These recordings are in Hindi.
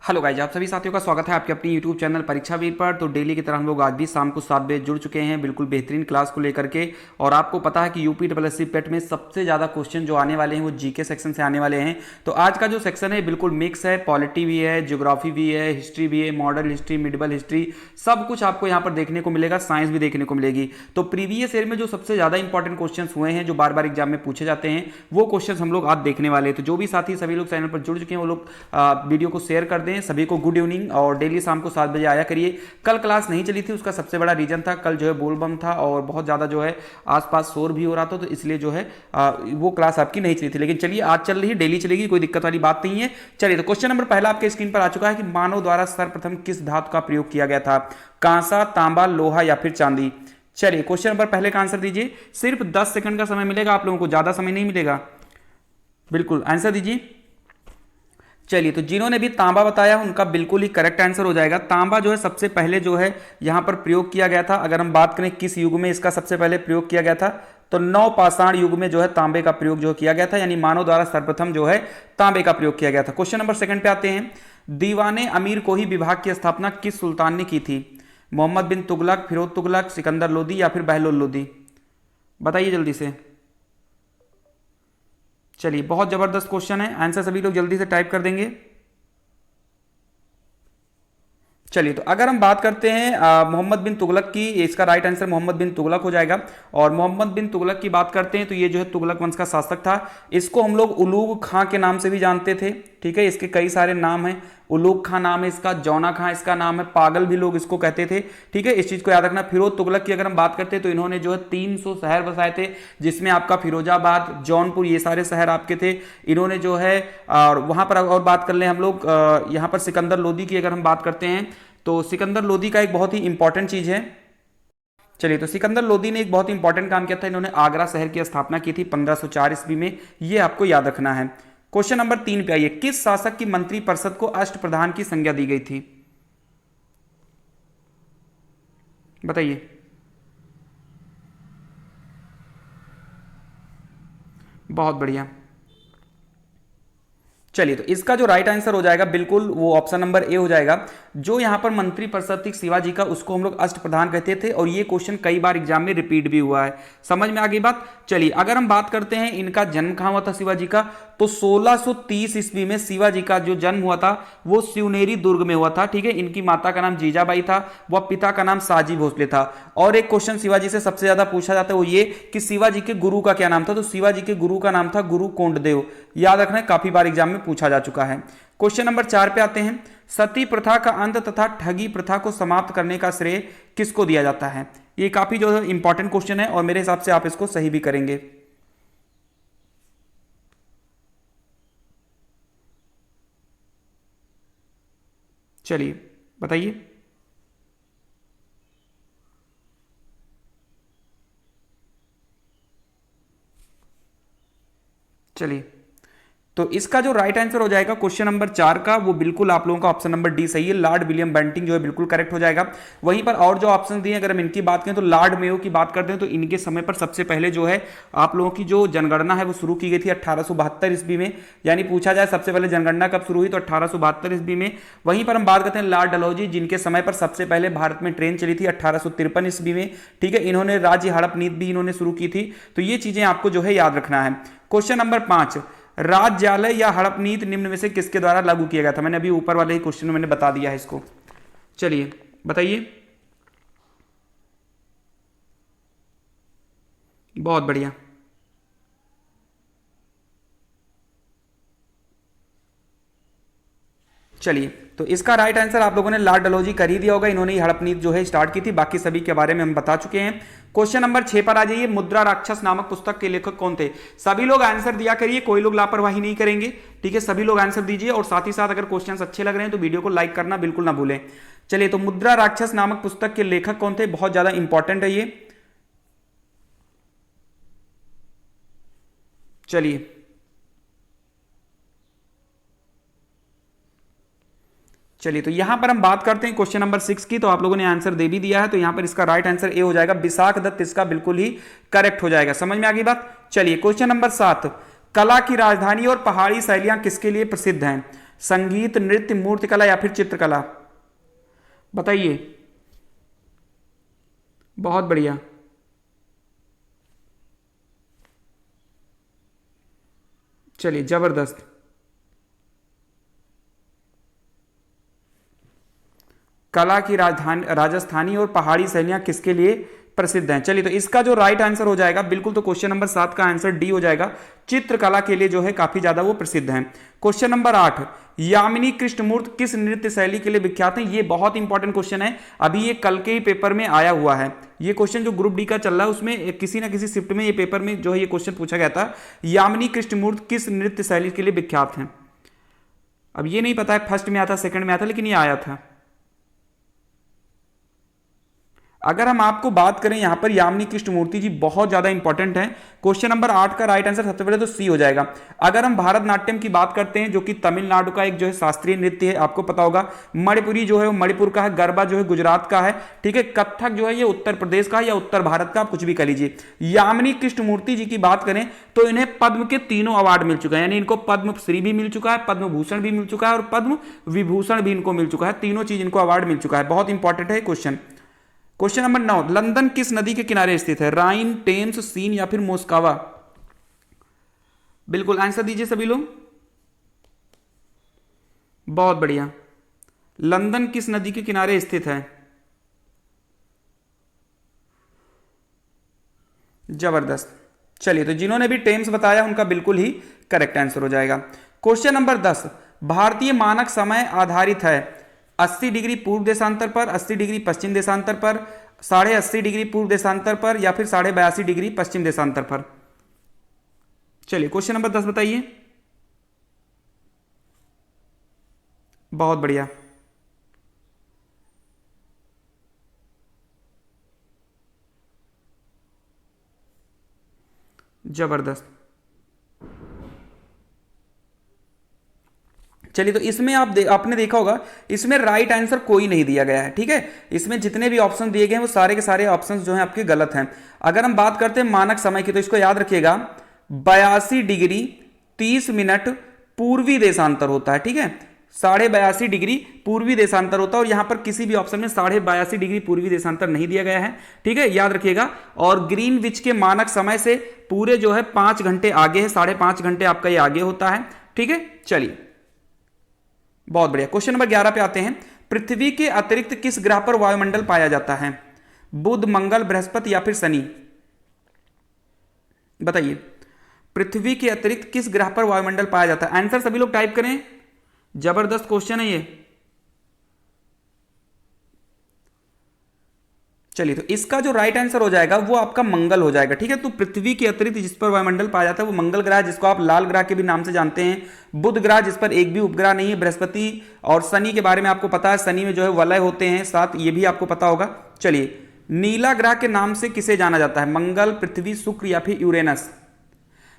हेलो गाइज, आप सभी साथियों का स्वागत है आपके अपनी यूट्यूब चैनल परीक्षा वीर पर। तो डेली की तरह हम लोग आज भी शाम को 7 बजे जुड़ चुके हैं बिल्कुल बेहतरीन क्लास को लेकर के। और आपको पता है कि यूपी डब्ल्यूएससी पेट में सबसे ज़्यादा क्वेश्चन जो आने वाले हैं वो जीके सेक्शन से आने वाले हैं। तो आज का जो सेक्शन है बिल्कुल मिक्स है, पॉलिटी भी है, ज्योग्राफी भी है, हिस्ट्री भी है, मॉडर्न हिस्ट्री, मिडिवल हिस्ट्री, सब कुछ आपको यहाँ पर देखने को मिलेगा, साइंस भी देखने को मिलेगी। तो प्रीवियस ईयर में जो सबसे ज़्यादा इंपॉर्टेंट क्वेश्चन हुए हैं जो बार बार एग्जाम में पूछे जाते हैं वो क्वेश्चन हम लोग आज देखने वाले हैं। तो जो भी साथी सभी लोग चैनल पर जुड़ चुके हैं वो लोग वीडियो को शेयर कर दें। सभी को गुड इवनिंग। और डेली शाम को 7 बजे आया करिए। कल क्लास नहीं चली थी, उसका सबसे बड़ा रीजन था कल जो है बोलबम था और बहुत ज़्यादा जो है आसपास शोर भी हो रहा था, तो इसलिए जो है वो क्लास आपकी नहीं चली थी। लेकिन चलिए आज चल रही है, डेली चलेगी, कोई दिक्कत वाली बात नहीं है। चलिए तो क्वेश्चन नंबर पहला आपके स्क्रीन पर आ चुका है कि मानव द्वारा सर्वप्रथम किस धातु का प्रयोग किया गया था? कांसा, तांबा, लोहा या फिर चांदी? चलिए क्वेश्चन नंबर पहले का आंसर दीजिए। सिर्फ 10 सेकंड का समय मिलेगा आप लोगों को, ज्यादा समय नहीं मिलेगा। बिल्कुल आंसर दीजिए। चलिए तो जिन्होंने भी तांबा बताया उनका बिल्कुल ही करेक्ट आंसर हो जाएगा। तांबा जो है सबसे पहले जो है यहां पर प्रयोग किया गया था। अगर हम बात करें किस युग में इसका सबसे पहले प्रयोग किया गया था, तो नवपाषाण युग में जो है तांबे का प्रयोग जो किया गया था, यानी मानव द्वारा सर्वप्रथम जो है तांबे का प्रयोग किया गया था। क्वेश्चन नंबर सेकंड पे आते हैं। दीवाने अमीर को ही विभाग की स्थापना किस सुल्तान ने की थी? मोहम्मद बिन तुगलक, फिरोज तुगलक, सिकंदर लोदी या फिर बहलोल लोदी? बताइए जल्दी से। चलिए बहुत जबरदस्त क्वेश्चन है, आंसर सभी लोग जल्दी से टाइप कर देंगे। चलिए तो अगर हम बात करते हैं मोहम्मद बिन तुगलक की, इसका राइट आंसर मोहम्मद बिन तुगलक हो जाएगा। और मोहम्मद बिन तुगलक की बात करते हैं तो ये जो है तुगलक वंश का शासक था। इसको हम लोग उलूग खां के नाम से भी जानते थे, ठीक है। इसके कई सारे नाम हैं, उलूग खां नाम है इसका, जौना खां इसका नाम है, पागल भी लोग इसको कहते थे, ठीक है। इस चीज को याद रखना। फिरोज तुगलक की अगर हम बात करते हैं तो इन्होंने जो है 300 शहर बसाए थे, जिसमें आपका फिरोजाबाद, जौनपुर, ये सारे शहर आपके थे। इन्होंने जो है और वहां पर और बात कर ले हम लोग यहाँ पर सिकंदर लोदी की अगर हम बात करते हैं तो सिकंदर लोदी का एक बहुत ही इंपॉर्टेंट चीज है। चलिए तो सिकंदर लोदी ने एक बहुत ही इंपॉर्टेंट काम किया था, इन्होंने आगरा शहर की स्थापना की थी 1504 ईस्वी में, ये आपको याद रखना है। क्वेश्चन नंबर 3 पे आइए। किस शासक की मंत्री परिषद को अष्टप्रधान की संज्ञा दी गई थी? बताइए। बहुत बढ़िया। चलिए तो इसका जो राइट आंसर हो जाएगा बिल्कुल वो ऑप्शन नंबर ए हो जाएगा। जो यहां पर मंत्री परिषद थी शिवाजी का, उसको हम लोग अष्टप्रधान कहते थे और ये क्वेश्चन कई बार एग्जाम में रिपीट भी हुआ है। समझ में आ गई बात। चलिए अगर हम बात करते हैं इनका जन्म कहां हुआ था शिवाजी का, तो 1630 ईस्वी में शिवाजी का जो जन्म हुआ था वो शिवनेरी दुर्ग में हुआ था, ठीक है। इनकी माता का नाम जीजाबाई था, वह पिता का नाम साजी भोसले था। और एक क्वेश्चन शिवाजी से सबसे ज्यादा पूछा जाता है वो ये कि शिवाजी के गुरु का क्या नाम था, तो शिवाजी के गुरु का नाम था गुरु कोंडदेव। याद रखना है, काफी बार एग्जाम में पूछा जा चुका है। क्वेश्चन नंबर 4 पे आते हैं। सती प्रथा का अंत तथा ठगी प्रथा को समाप्त करने का श्रेय किसको दिया जाता है? ये काफी जो है इंपॉर्टेंट क्वेश्चन है और मेरे हिसाब से आप इसको सही भी करेंगे। चलिए बताइए। चलिए तो इसका जो राइट आंसर हो जाएगा क्वेश्चन नंबर 4 का, वो बिल्कुल आप लोगों का ऑप्शन नंबर डी सही है। लॉर्ड विलियम बेंटिंग जो है बिल्कुल करेक्ट हो जाएगा। वहीं पर और जो ऑप्शन दिए अगर हम इनकी बात करें तो लॉर्ड मेयो की बात करते हैं तो इनके समय पर सबसे पहले जो है आप लोगों की जो जनगणना है वो शुरू की गई थी 1872 ईस्वी में। यानी पूछा जाए सबसे पहले जनगणना कब शुरू हुई तो 1872 ईस्वी में। वहीं पर हम बात करते हैं लॉर्ड डलहौजी, जिनके समय पर सबसे पहले भारत में ट्रेन चली थी 1853 ईस्वी में, ठीक है। इन्होंने राज्य हड़प नीति भी इन्होंने शुरू की थी। तो ये चीजें आपको जो है याद रखना है। Question number 5। राज्यालय या हड़प नीति निम्न में से किसके द्वारा लागू किया गया था? मैंने अभी ऊपर वाले ही क्वेश्चन में मैंने बता दिया है इसको। चलिए बताइए। बहुत बढ़िया। चलिए तो इसका राइट आंसर आप लोगों ने लॉर्ड डलहौजी कर ही दिया होगा, इन्होंने हड़प नीति जो है स्टार्ट की थी। बाकी सभी के बारे में हम बता चुके हैं। क्वेश्चन नंबर 6 पर आ जाइए। मुद्रा राक्षस नामक पुस्तक के लेखक कौन थे? सभी लोग आंसर दिया करिए, कोई लोग लापरवाही नहीं करेंगे, ठीक है। सभी लोग आंसर दीजिए और साथ ही साथ अगर क्वेश्चन अच्छे लग रहे हैं तो वीडियो को लाइक करना बिल्कुल ना भूलें। चलिए तो मुद्रा राक्षस नामक पुस्तक के लेखक कौन थे? बहुत ज्यादा इंपॉर्टेंट है ये। चलिए चलिए तो यहां पर हम बात करते हैं क्वेश्चन नंबर 6 की। तो आप लोगों ने आंसर दे भी दिया है, तो यहां पर इसका राइट आंसर ए हो जाएगा। विशाख दत्त इसका बिल्कुल ही करेक्ट हो जाएगा। समझ में आ गई बात। चलिए क्वेश्चन नंबर 7। कला की राजधानी और पहाड़ी शैलियां किसके लिए प्रसिद्ध हैं? संगीत, नृत्य, मूर्तिकला या फिर चित्रकला? बताइए। बहुत बढ़िया। चलिए, जबरदस्त। कला की राजधानी राजस्थानी और पहाड़ी शैलियां किसके लिए प्रसिद्ध हैं? चलिए, तो इसका जो राइट आंसर हो जाएगा बिल्कुल, तो क्वेश्चन नंबर 7 का आंसर डी हो जाएगा। चित्रकला के लिए जो है काफी ज्यादा वो प्रसिद्ध हैं। क्वेश्चन नंबर 8, यामिनी कृष्णमूर्ति किस नृत्य शैली के लिए विख्यात है? ये बहुत इंपॉर्टेंट क्वेश्चन है, अभी ये कल के ही पेपर में आया हुआ है। ये क्वेश्चन जो ग्रुप डी का चल रहा है उसमें किसी ना किसी शिफ्ट में ये पेपर में जो है ये क्वेश्चन पूछा गया था, यामिनी कृष्णमूर्ति किस नृत्य शैली के लिए विख्यात है? अब ये नहीं पता है फर्स्ट में आया था सेकंड में आया था, लेकिन ये आया था। अगर हम आपको बात करें यहां पर यामिनी कृष्णमूर्ति जी बहुत ज्यादा इंपॉर्टेंट है। क्वेश्चन नंबर 8 का राइट आंसर सबसे पहले तो सी हो जाएगा। अगर हम भारतनाट्यम की बात करते हैं जो कि तमिलनाडु का एक जो है शास्त्रीय नृत्य है, आपको पता होगा। मणिपुरी जो है वो मणिपुर का है, गरबा जो है गुजरात का है, ठीक है। कथक जो है ये उत्तर प्रदेश का है या उत्तर भारत का, आप कुछ भी कह लीजिए। यामिनी कृष्णमूर्ति जी की बात करें तो इन्हें पद्म के तीनों अवार्ड मिल चुका है, यानी इनको पद्म श्री भी मिल चुका है, पद्म भूषण भी मिल चुका है और पद्म विभूषण भी इनको मिल चुका है। तीनों चीज इनको अवार्ड मिल चुका है। बहुत इंपॉर्टेंट है क्वेश्चन। क्वेश्चन नंबर 9, लंदन किस नदी के किनारे स्थित है? राइन, टेम्स, सीन या फिर मोस्कावा? बिल्कुल आंसर दीजिए सभी लोग। बहुत बढ़िया। लंदन किस नदी के किनारे स्थित है? जबरदस्त। चलिए, तो जिन्होंने भी टेम्स बताया उनका बिल्कुल ही करेक्ट आंसर हो जाएगा। क्वेश्चन नंबर 10, भारतीय मानक समय आधारित है 80 डिग्री पूर्व देशांतर पर, 80 डिग्री पश्चिम देशांतर पर, 80.5 डिग्री पूर्व देशांतर पर या फिर 82.5 डिग्री पश्चिम देशांतर पर? चलिए, क्वेश्चन नंबर 10 बताइए। बहुत बढ़िया। जबरदस्त। चलिए, तो इसमें आपने देखा होगा इसमें राइट आंसर कोई नहीं दिया गया है, ठीक है। इसमें जितने भी ऑप्शन दिए गए हैं वो सारे के सारे ऑप्शन जो हैं आपके गलत हैं। अगर हम बात करते हैं मानक समय की तो इसको याद रखिएगा, 82 डिग्री 30 मिनट पूर्वी देशांतर होता है, ठीक है। 82.5 डिग्री पूर्वी देशांतर होता है और यहां पर किसी भी ऑप्शन में 82.5 डिग्री पूर्वी देशांतर नहीं दिया गया है, ठीक है, याद रखिएगा। और ग्रीनविच के मानक समय से पूरे जो है 5 घंटे आगे है, 5.5 घंटे आपका ये आगे होता है, ठीक है। चलिए, बहुत बढ़िया। क्वेश्चन नंबर 11 पे आते हैं। पृथ्वी के अतिरिक्त किस ग्रह पर वायुमंडल पाया जाता है? बुध, मंगल, बृहस्पति या फिर शनि? बताइए, पृथ्वी के अतिरिक्त किस ग्रह पर वायुमंडल पाया जाता है? आंसर सभी लोग टाइप करें। जबरदस्त क्वेश्चन है ये। चलिए, तो इसका जो राइट आंसर हो जाएगा वो आपका मंगल हो जाएगा, ठीक है। तो पृथ्वी के अतिरिक्त जिस पर वायुमंडल पाया जाता है वो मंगल ग्रह, जिसको आप लाल ग्रह के भी नाम से जानते हैं। बुध ग्रह जिस पर एक भी उपग्रह नहीं है, बृहस्पति और शनि के बारे में आपको पता है, शनि में जो है वलय होते हैं 7, ये भी आपको पता होगा। चलिए, नीला ग्रह के नाम से किसे जाना जाता है? मंगल, पृथ्वी, शुक्र या फिर यूरेनस?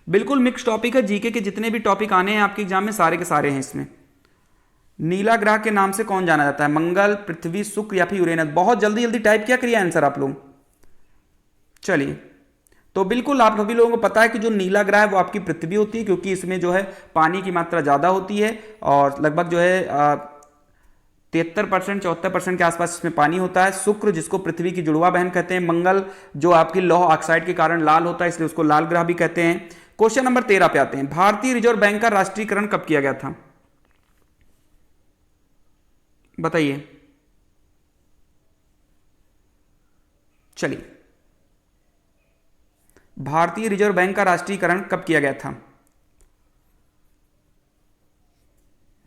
बिल्कुल मिक्स टॉपिक है, जीके के जितने भी टॉपिक आने हैं आपके एग्जाम में सारे के सारे हैं इसमें। नीला ग्रह के नाम से कौन जाना जाता है? मंगल, पृथ्वी, शुक्र या फिर यूरेनस? बहुत जल्दी जल्दी टाइप किया करिए आंसर आप लोग। चलिए, तो बिल्कुल आप सभी लोगों को पता है कि जो नीला ग्रह है वो आपकी पृथ्वी होती है, क्योंकि इसमें जो है पानी की मात्रा ज्यादा होती है और लगभग जो है 73% 74% के आसपास इसमें पानी होता है। शुक्र जिसको पृथ्वी की जुड़वा बहन कहते हैं। मंगल जो आपकी लौह ऑक्साइड के कारण लाल होता है, इसलिए उसको लाल ग्रह भी कहते हैं। क्वेश्चन नंबर 13 पे आते हैं। भारतीय रिजर्व बैंक का राष्ट्रीयकरण कब किया गया था? बताइए। चलिए, भारतीय रिजर्व बैंक का राष्ट्रीयकरण कब किया गया था?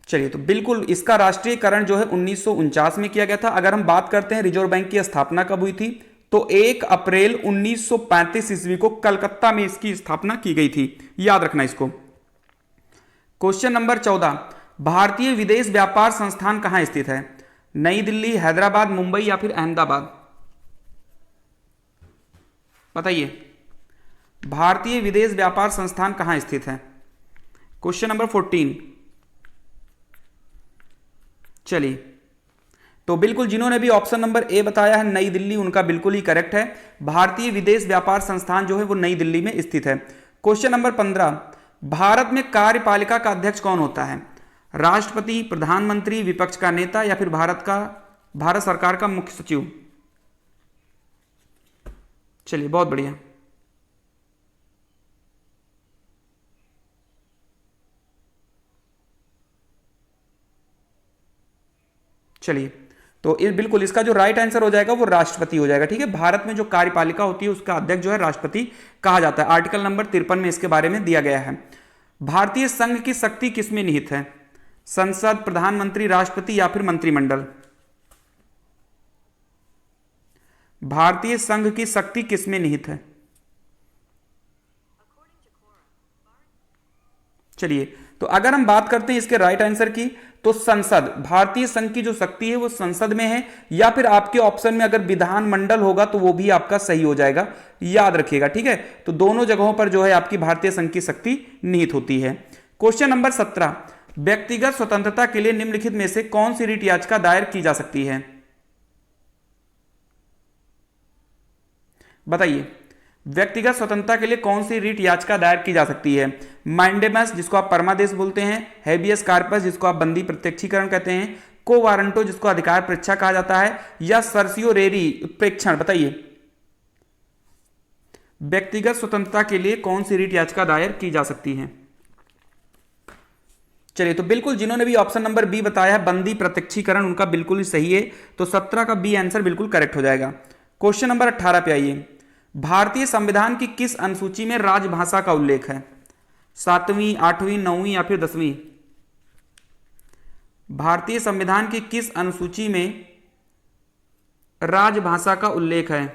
चलिए, तो बिल्कुल इसका राष्ट्रीयकरण जो है 1949 में किया गया था। अगर हम बात करते हैं रिजर्व बैंक की स्थापना कब हुई थी, तो 1 अप्रैल 1935 ईस्वी को कलकत्ता में इसकी स्थापना की गई थी, याद रखना इसको। क्वेश्चन नंबर 14, भारतीय विदेश व्यापार संस्थान कहां स्थित है? नई दिल्ली, हैदराबाद, मुंबई या फिर अहमदाबाद? बताइए, भारतीय विदेश व्यापार संस्थान कहां स्थित है? Question number 14। चलिए, तो बिल्कुल जिन्होंने भी ऑप्शन नंबर ए बताया है नई दिल्ली, उनका बिल्कुल ही करेक्ट है। भारतीय विदेश व्यापार संस्थान जो है वो नई दिल्ली में स्थित है। क्वेश्चन नंबर 15, भारत में कार्यपालिका का अध्यक्ष कौन होता है? राष्ट्रपति, प्रधानमंत्री, विपक्ष का नेता या फिर भारत सरकार का मुख्य सचिव? चलिए बहुत बढ़िया। चलिए तो बिल्कुल इसका जो राइट आंसर हो जाएगा वो राष्ट्रपति हो जाएगा। ठीक है, भारत में जो कार्यपालिका होती है उसका अध्यक्ष जो है राष्ट्रपति कहा जाता है। आर्टिकल नंबर 53 में इसके बारे में दिया गया है। भारतीय संघ की शक्ति किसमें निहित है? संसद, प्रधानमंत्री, राष्ट्रपति या फिर मंत्रिमंडल? भारतीय संघ की शक्ति किसमें निहित है? चलिए तो अगर हम बात करते हैं इसके राइट आंसर की तो संसद, भारतीय संघ की जो शक्ति है वो संसद में है, या फिर आपके ऑप्शन में अगर विधानमंडल होगा तो वो भी आपका सही हो जाएगा, याद रखिएगा। ठीक है, तो दोनों जगहों पर जो है आपकी भारतीय संघ की शक्ति निहित होती है। क्वेश्चन नंबर 17, व्यक्तिगत स्वतंत्रता के लिए निम्नलिखित में से कौन सी रिट याचिका दायर की जा सकती है? बताइए, व्यक्तिगत स्वतंत्रता के लिए कौन सी रिट याचिका दायर की जा सकती है? मैंडेमस, जिसको आप परमादेश बोलते हैं, हेबियस कार्पस, जिसको आप बंदी प्रत्यक्षीकरण कहते हैं, को वारंटो, जिसको अधिकार परीक्षा कहा जाता है, या सर्सियोरेरी उत्प्रेक्षण? बताइए, व्यक्तिगत स्वतंत्रता के लिए कौन सी रिट याचिका दायर की जा सकती है? चलिए तो बिल्कुल जिन्होंने भी ऑप्शन नंबर बी बताया है बंदी प्रत्यक्षीकरण, उनका बिल्कुल ही सही है, तो 17 का बी आंसर बिल्कुल करेक्ट हो जाएगा। क्वेश्चन नंबर 18 पे आइए, भारतीय संविधान की किस अनुसूची में राजभाषा का उल्लेख है? 7वीं, 8वीं, 9वीं या फिर 10वीं? भारतीय संविधान की किस अनुसूची में राजभाषा का उल्लेख है?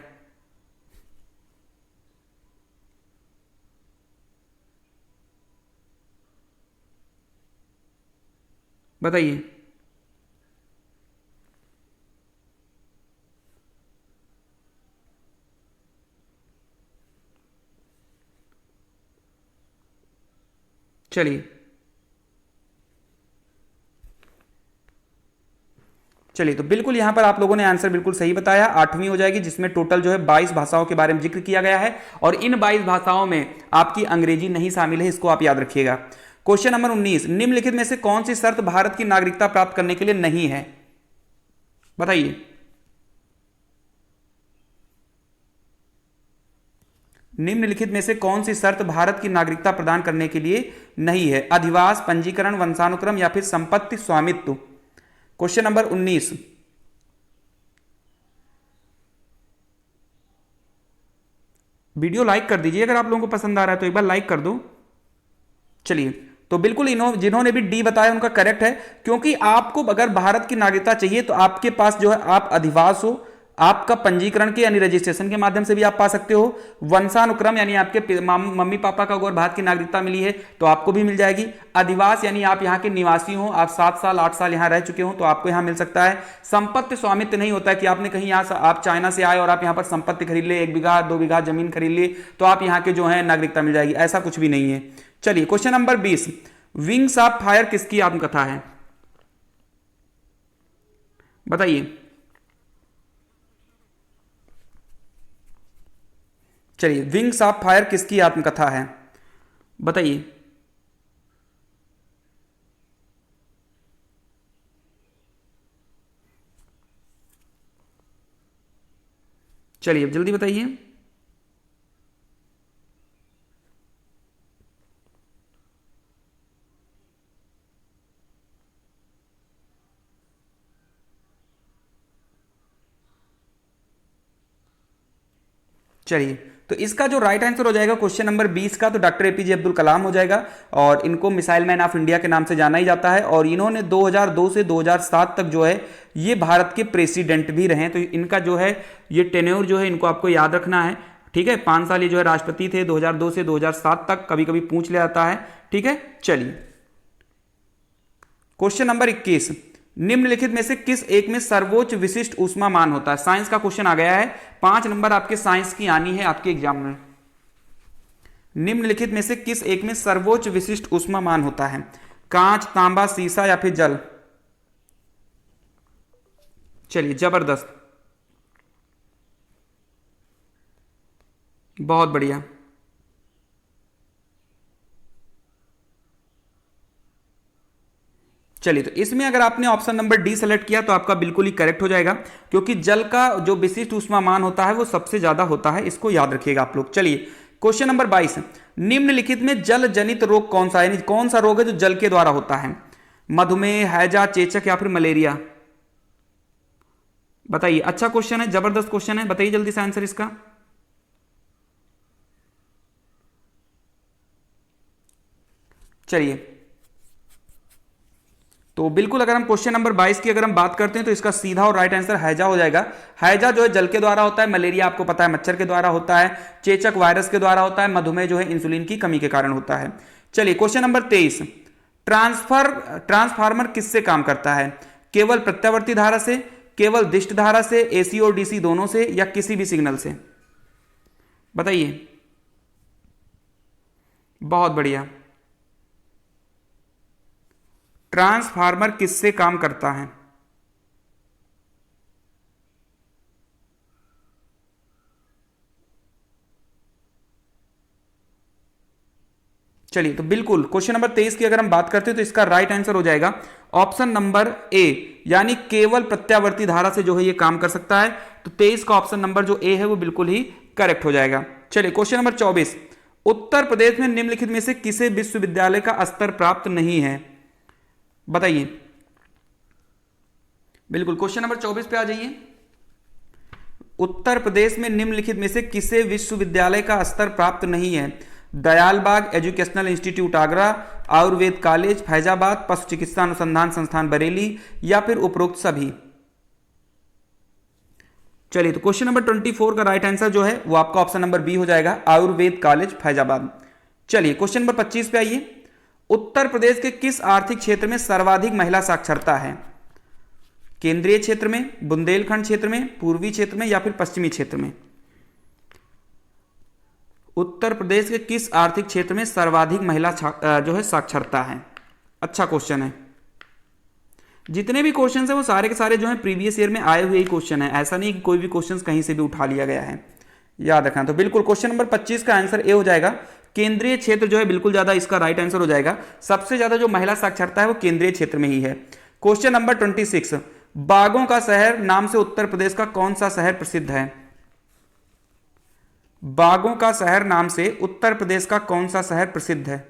बताइए। चलिए तो बिल्कुल यहां पर आप लोगों ने आंसर बिल्कुल सही बताया, 8वीं हो जाएगी, जिसमें टोटल जो है 22 भाषाओं के बारे में जिक्र किया गया है, और इन 22 भाषाओं में आपकी अंग्रेजी नहीं शामिल है, इसको आप याद रखिएगा। क्वेश्चन नंबर 19, निम्नलिखित में से कौन सी शर्त भारत की नागरिकता प्राप्त करने के लिए नहीं है? बताइए। निम्नलिखित में से कौन सी शर्त भारत की नागरिकता प्रदान करने के लिए नहीं है? अधिवास, पंजीकरण, वंशानुक्रम या फिर संपत्ति स्वामित्व? क्वेश्चन नंबर 19, वीडियो लाइक कर दीजिए अगर आप लोगों को पसंद आ रहा है तो एक बार लाइक कर दो। चलिए तो बिल्कुल जिन्होंने भी डी बताया उनका करेक्ट है, क्योंकि आपको अगर भारत की नागरिकता चाहिए तो आपके पास जो है आप अधिवास हो, आपका पंजीकरण के यानी रजिस्ट्रेशन के माध्यम से भी आप पा सकते हो, वंशानुक्रम यानी आपके मम्मी पापा का अगर भारत की नागरिकता मिली है तो आपको भी मिल जाएगी, अधिवास यानी आप यहाँ के निवासी हो, आप 7 साल 8 साल यहाँ रह चुके हो तो आपको यहाँ मिल सकता है। संपत्ति स्वामित्व नहीं होता है कि आपने कहीं यहाँ आप चाइना से आए और आप यहाँ पर संपत्ति खरीद ले, 1 बीघा 2 बीघा जमीन खरीद ली तो आप यहाँ के जो है नागरिकता मिल जाएगी, ऐसा कुछ भी नहीं है। चलिए question number 20, wings of fire किसकी आत्मकथा है? बताइए। चलिए, विंग्स ऑफ फायर किसकी आत्मकथा है? बताइए। चलिए अब जल्दी बताइए। चलिए तो इसका जो राइट आंसर हो जाएगा क्वेश्चन नंबर 20 का, तो डॉक्टर एपीजे अब्दुल कलाम हो जाएगा, और इनको मिसाइल मैन ऑफ इंडिया के नाम से जाना ही जाता है, और इन्होंने 2002 से 2007 तक जो है ये भारत के प्रेसिडेंट भी रहे। तो इनका जो है ये टेन्योर जो है इनको आपको याद रखना है। ठीक है, 5 साल ये जो है राष्ट्रपति थे 2002 से 2007 तक, कभी कभी पूछ लिया जाता है। ठीक है, चलिए क्वेश्चन नंबर 21, निम्नलिखित में से किस एक में सर्वोच्च विशिष्ट ऊष्मामान होता है? साइंस का क्वेश्चन आ गया है, 5 नंबर आपके साइंस की आनी है आपके एग्जाम में। निम्नलिखित में से किस एक में सर्वोच्च विशिष्ट ऊष्मामान होता है? कांच, तांबा, सीसा या फिर जल? चलिए जबरदस्त, बहुत बढ़िया। चलिए, तो इसमें अगर आपने ऑप्शन नंबर डी सेलेक्ट किया तो आपका बिल्कुल ही करेक्ट हो जाएगा, क्योंकि जल का जो विशिष्ट ऊष्मामान होता है वो सबसे ज्यादा होता है, इसको याद रखिएगा आप लोग। चलिए, क्वेश्चन नंबर 22, निम्नलिखित में जल जनित रोग कौन सा है, यानी कौन सा रोग है जो जल के द्वारा होता है? मधुमेह, हैजा, चेचक या फिर मलेरिया? बताइए। अच्छा क्वेश्चन है, जबरदस्त क्वेश्चन है, बताइए जल्दी से आंसर इसका। चलिए, तो बिल्कुल अगर हम क्वेश्चन नंबर 22 की अगर हम बात करते हैं तो इसका सीधा और राइट आंसर हैजा हो जाएगा। हैजा जो है जल के द्वारा होता है, मलेरिया आपको पता है मच्छर के द्वारा होता है, चेचक वायरस के द्वारा होता है, मधुमेह जो है इंसुलिन की कमी के कारण होता है। चलिए, क्वेश्चन नंबर 23, ट्रांसफार्मर किससे काम करता है? केवल प्रत्यावर्ती धारा से, केवल दिष्ट धारा से, एसी और डीसी दोनों से, या किसी भी सिग्नल से? बताइए। बहुत बढ़िया। ट्रांसफार्मर किससे काम करता है? चलिए, तो बिल्कुल क्वेश्चन नंबर 23 की अगर हम बात करते हैं तो इसका राइट आंसर हो जाएगा ऑप्शन नंबर ए, यानी केवल प्रत्यावर्ती धारा से जो है ये काम कर सकता है। तो 23 का ऑप्शन नंबर जो ए है वो बिल्कुल ही करेक्ट हो जाएगा। चलिए, क्वेश्चन नंबर 24, उत्तर प्रदेश में निम्नलिखित में से किसे विश्वविद्यालय का स्तर प्राप्त नहीं है? बताइए। बिल्कुल, क्वेश्चन नंबर 24 पे आ जाइए। उत्तर प्रदेश में निम्नलिखित में से किसे विश्वविद्यालय का स्तर प्राप्त नहीं है? Dayalbagh educational institute Agra, Ayurveda college Faizabad, पशु चिकित्सा अनुसंधान संस्थान बरेली, या फिर उपरोक्त सभी? चलिए, तो क्वेश्चन नंबर 24 का राइट आंसर जो है वो आपका ऑप्शन नंबर बी हो जाएगा, आयुर्वेद कॉलेज फैजाबाद। चलिए, क्वेश्चन नंबर 25 पे आइए। उत्तर प्रदेश के किस आर्थिक क्षेत्र में सर्वाधिक महिला साक्षरता है? केंद्रीय क्षेत्र में, बुंदेलखंड क्षेत्र में, पूर्वी क्षेत्र में, या फिर पश्चिमी क्षेत्र में? उत्तर प्रदेश के किस आर्थिक क्षेत्र में सर्वाधिक महिला जो है साक्षरता है? अच्छा क्वेश्चन है। जितने भी क्वेश्चन है वो सारे के सारे जो है प्रीवियस ईयर में आए हुए ही क्वेश्चन है, ऐसा नहीं कि कोई भी क्वेश्चन कहीं से भी उठा लिया गया है, याद रखना। तो बिल्कुल क्वेश्चन नंबर 25 का आंसर ए हो जाएगा, केंद्रीय क्षेत्र जो है बिल्कुल ज्यादा इसका राइट आंसर हो जाएगा। सबसे ज्यादा जो महिला साक्षरता है वो केंद्रीय क्षेत्र में ही है। क्वेश्चन नंबर 26, बागों का शहर नाम से उत्तर प्रदेश का कौन सा शहर प्रसिद्ध है? बागों का शहर नाम से उत्तर प्रदेश का कौन सा शहर प्रसिद्ध है?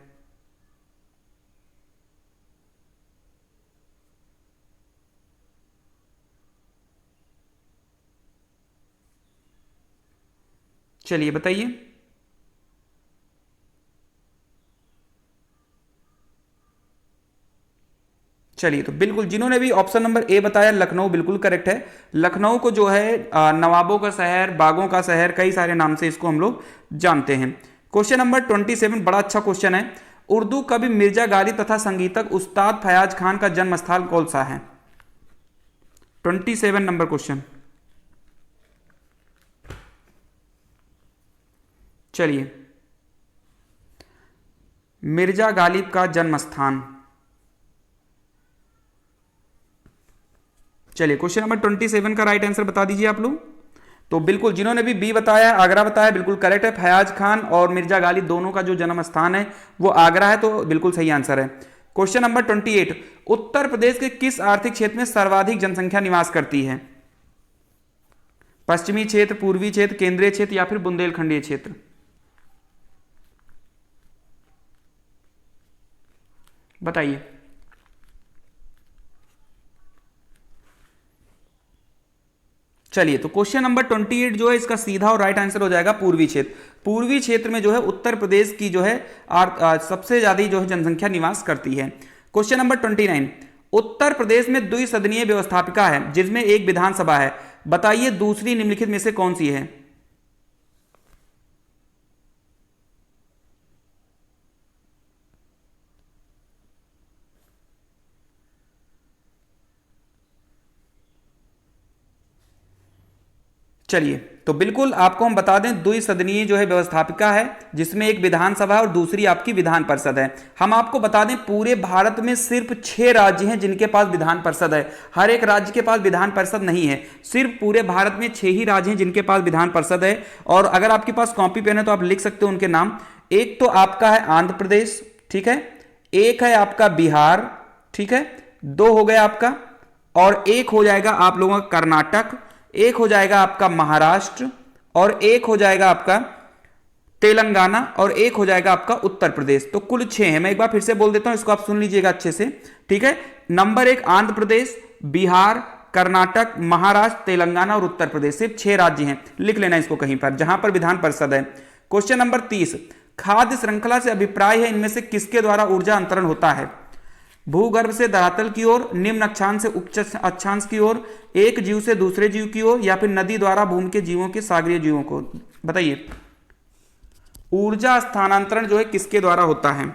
चलिए, बताइए। चलिए, तो बिल्कुल जिन्होंने भी ऑप्शन नंबर ए बताया लखनऊ बिल्कुल करेक्ट है। लखनऊ को जो है नवाबों का शहर, बागों का शहर, कई सारे नाम से इसको हम लोग जानते हैं। क्वेश्चन नंबर 27 बड़ा अच्छा क्वेश्चन है। उर्दू कवि मिर्जा गालिब तथा संगीतक उस्ताद फयाज खान का जन्म स्थल कौन सा है? 27 नंबर क्वेश्चन। चलिए, मिर्जा गालिब का जन्म स्थान। चलिए, क्वेश्चन नंबर 27 का राइट आंसर बता दीजिए आप लोग। तो बिल्कुल जिन्होंने भी बी बताया, आगरा बताया, बिल्कुल करेक्ट है। फयाज खान और मिर्जा गालिब दोनों का जो जन्म स्थान है वो आगरा है, तो बिल्कुल सही आंसर है। क्वेश्चन नंबर 28, उत्तर प्रदेश के किस आर्थिक क्षेत्र में सर्वाधिक जनसंख्या निवास करती है? पश्चिमी क्षेत्र, पूर्वी क्षेत्र, केंद्रीय क्षेत्र, या फिर बुंदेलखंडीय क्षेत्र? बताइए। चलिए, तो क्वेश्चन नंबर 28 जो है इसका सीधा और राइट आंसर हो जाएगा पूर्वी क्षेत्र। पूर्वी क्षेत्र में जो है उत्तर प्रदेश की जो है सबसे ज्यादा जो है जनसंख्या निवास करती है। क्वेश्चन नंबर 29, उत्तर प्रदेश में द्विसदनीय व्यवस्थापिका है जिसमें एक विधानसभा है, बताइए दूसरी निम्नलिखित में से कौन सी है? चलिए, तो बिल्कुल आपको हम बता दें द्विसदनीय जो है व्यवस्थापिका है जिसमें एक विधानसभा और दूसरी आपकी विधान परिषद है। हम आपको बता दें पूरे भारत में सिर्फ 6 राज्य हैं जिनके पास विधान परिषद है, हर एक राज्य के पास विधान परिषद नहीं है। सिर्फ पूरे भारत में 6 ही राज्य हैं जिनके पास विधान परिषद है। और अगर आपके पास कॉपी पेन है तो आप लिख सकते हो उनके नाम। एक तो आपका है आंध्र प्रदेश, ठीक है, एक है आपका बिहार, ठीक है, दो हो गया आपका, और एक हो जाएगा आप लोगों का कर्नाटक, एक हो जाएगा आपका महाराष्ट्र, और एक हो जाएगा आपका तेलंगाना, और एक हो जाएगा आपका उत्तर प्रदेश। तो कुल 6 है। मैं एक बार फिर से बोल देता हूं, इसको आप सुन लीजिएगा अच्छे से, ठीक है। नंबर 1 आंध्र प्रदेश, बिहार, कर्नाटक, महाराष्ट्र, तेलंगाना और उत्तर प्रदेश, सिर्फ 6 राज्य हैं। लिख लेना इसको कहीं पर जहां पर विधान परिषद है। क्वेश्चन नंबर 30, खाद्य श्रृंखला से अभिप्राय है इनमें से किसके द्वारा ऊर्जा अंतरण होता है? भूगर्भ से धरातल की ओर, निम्न अक्षांश से उच्च अक्षांश की ओर, एक जीव से दूसरे जीव की ओर, या फिर नदी द्वारा भूमि के जीवों के सागरीय जीवों को? बताइए, ऊर्जा स्थानांतरण जो है किसके द्वारा होता है?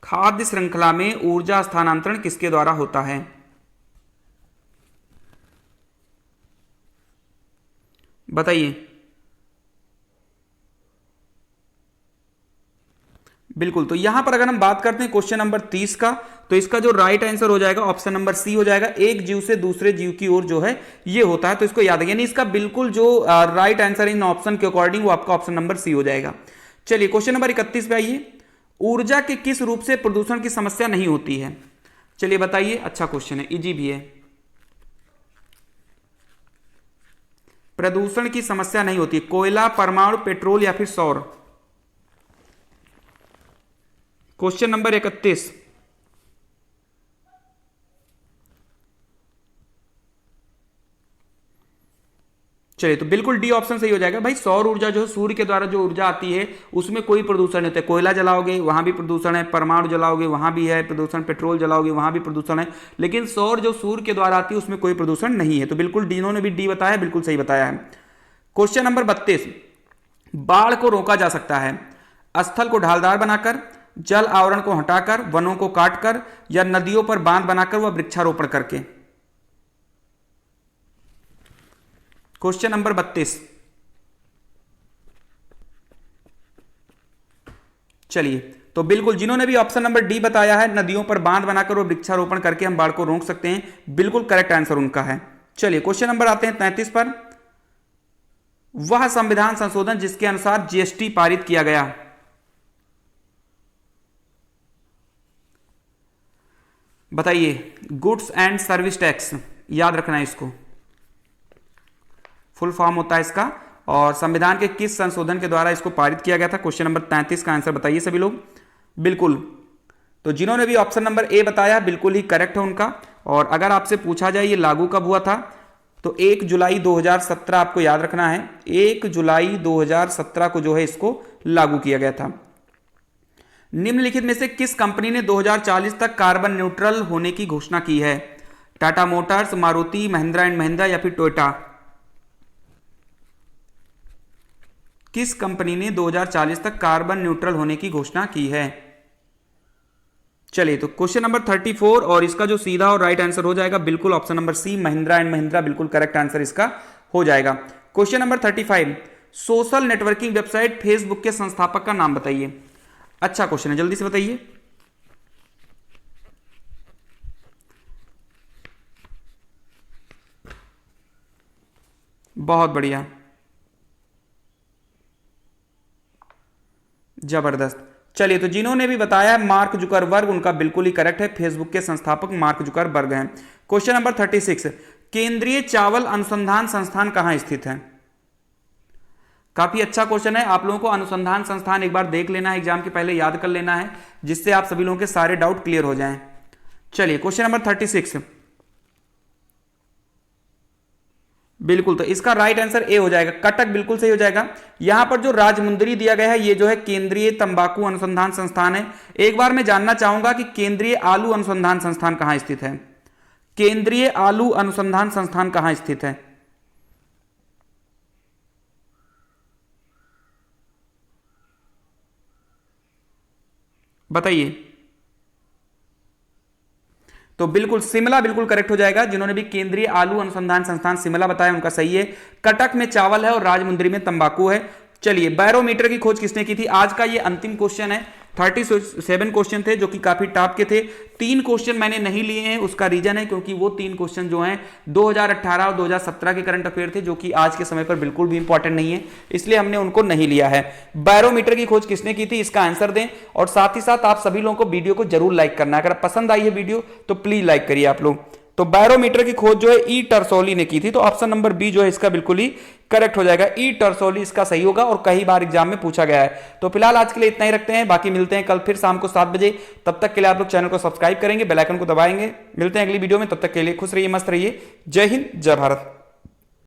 खाद्य श्रृंखला में ऊर्जा स्थानांतरण किसके द्वारा होता है? बताइए। बिल्कुल, तो यहां पर अगर हम बात करते हैं क्वेश्चन नंबर 30 का, तो इसका जो राइट आंसर हो जाएगा ऑप्शन नंबर सी हो जाएगा। एक जीव से दूसरे जीव की ओर जो है ये होता है, तो इसको याद है, यानी इसका बिल्कुल जो राइट आंसर इन ऑप्शन के अकॉर्डिंग वो आपका ऑप्शन नंबर सी हो जाएगा। चलिए क्वेश्चन नंबर 31 पे आइए। ऊर्जा के किस रूप से प्रदूषण की समस्या नहीं होती है? चलिए बताइए, अच्छा क्वेश्चन है, इजी भी है। प्रदूषण की समस्या नहीं होती, कोयला, परमाणु, पेट्रोल या फिर सौर? क्वेश्चन नंबर 31, चलिए तो बिल्कुल डी ऑप्शन सही हो जाएगा भाई। सौर ऊर्जा जो सूर्य के द्वारा जो ऊर्जा आती है उसमें कोई प्रदूषण नहीं होता है। कोयला जलाओगे वहां भी प्रदूषण है, परमाणु जलाओगे वहां भी है प्रदूषण, पेट्रोल जलाओगे वहां भी प्रदूषण है, लेकिन सौर जो सूर्य के द्वारा आती है उसमें कोई प्रदूषण नहीं है। तो बिल्कुल इन्होंने भी डी बताया, बिल्कुल सही बताया है। क्वेश्चन नंबर 32, बाढ़ को रोका जा सकता है स्थल को ढालदार बनाकर, जल आवरण को हटाकर, वनों को काटकर, या नदियों पर बांध बनाकर व वृक्षारोपण करके? क्वेश्चन नंबर 32, चलिए तो बिल्कुल जिन्होंने भी ऑप्शन नंबर डी बताया है, नदियों पर बांध बनाकर और वृक्षारोपण करके हम बाढ़ को रोक सकते हैं, बिल्कुल करेक्ट आंसर उनका है। चलिए क्वेश्चन नंबर आते हैं 33 पर। वह संविधान संशोधन जिसके अनुसार जीएसटी पारित किया गया? बताइए। गुड्स एंड सर्विस टैक्स, याद रखना है इसको, फुल फॉर्म होता है इसका, और संविधान के किस संशोधन के द्वारा इसको पारित किया गया था? क्वेश्चन नंबर 33 का आंसर बताइए सभी लोग। बिल्कुल, तो जिन्होंने भी ऑप्शन नंबर ए बताया बिल्कुल ही करेक्ट है उनका। और अगर आपसे पूछा जाए ये लागू कब हुआ था, तो 1 जुलाई 2017 आपको याद रखना है। 1 जुलाई 2017 को जो है इसको लागू किया गया था। निम्नलिखित में से किस कंपनी ने 2040 तक कार्बन न्यूट्रल होने की घोषणा की है? टाटा मोटर्स, मारुति, महिंद्रा एंड महिंद्रा या फिर टोयोटा? किस कंपनी ने 2040 तक कार्बन न्यूट्रल होने की घोषणा की है? चलिए तो क्वेश्चन नंबर 34, और इसका जो सीधा और राइट आंसर हो जाएगा बिल्कुल option number C, Mahindra and Mahindra, बिल्कुल करेक्ट आंसर इसका हो जाएगा। Question number 35, social networking website Facebook के संस्थापक का नाम बताइए। अच्छा क्वेश्चन है, जल्दी से बताइए। बहुत बढ़िया, जबरदस्त। चलिए तो जिन्होंने भी बताया मार्क जुकरबर्ग, उनका बिल्कुल ही करेक्ट है, फेसबुक के संस्थापक मार्क जुकरबर्ग हैं। क्वेश्चन नंबर 36, केंद्रीय चावल अनुसंधान संस्थान कहां स्थित है? काफी अच्छा क्वेश्चन है। आप लोगों को अनुसंधान संस्थान एक बार देख लेना है, एग्जाम के पहले याद कर लेना है, जिससे आप सभी लोगों के सारे डाउट क्लियर हो जाएं। चलिए क्वेश्चन नंबर 36, बिल्कुल तो इसका राइट आंसर ए हो जाएगा, कटक बिल्कुल सही हो जाएगा। यहां पर जो राजमुंदरी दिया गया है ये जो है केंद्रीय तंबाकू अनुसंधान संस्थान है। एक बार मैं जानना चाहूंगा कि केंद्रीय आलू अनुसंधान संस्थान कहां स्थित है? केंद्रीय आलू अनुसंधान संस्थान कहां स्थित है? बताइए। तो बिल्कुल शिमला बिल्कुल करेक्ट हो जाएगा। जिन्होंने भी केंद्रीय आलू अनुसंधान संस्थान शिमला बताया उनका सही है। कटक में चावल है और राजमुंदरी में तंबाकू है। चलिए बैरोमीटर की खोज किसने की थी? आज का ये अंतिम क्वेश्चन है, 37 क्वेश्चन थे जो कि काफी टॉप के थे। 3 क्वेश्चन मैंने नहीं लिए हैं, उसका रीजन है क्योंकि वो 3 क्वेश्चन जो हैं 2018 और 2017 के करंट अफेयर थे, जो कि आज के समय पर बिल्कुल भी इंपॉर्टेंट नहीं है, इसलिए हमने उनको नहीं लिया है। बैरोमीटर की खोज किसने की थी, इसका आंसर दें। और साथ ही साथ आप सभी लोगों को वीडियो को जरूर लाइक करना है, अगर पसंद आई है वीडियो तो प्लीज लाइक करिए आप लोग। तो बैरोमीटर की खोज जो है ई टर्सोली ने की थी, तो ऑप्शन नंबर बी जो है इसका बिल्कुल ही करेक्ट हो जाएगा। ई टर्सोली इसका सही होगा और कई बार एग्जाम में पूछा गया है। तो फिलहाल आज के लिए इतना ही रखते हैं, बाकी मिलते हैं कल फिर शाम को 7 बजे। तब तक के लिए आप लोग चैनल को सब्सक्राइब करेंगे, बेल आइकन को दबाएंगे। मिलते हैं अगली वीडियो में, तब तक के लिए खुश रहिए, मस्त रहिए। जय हिंद, जय भारत।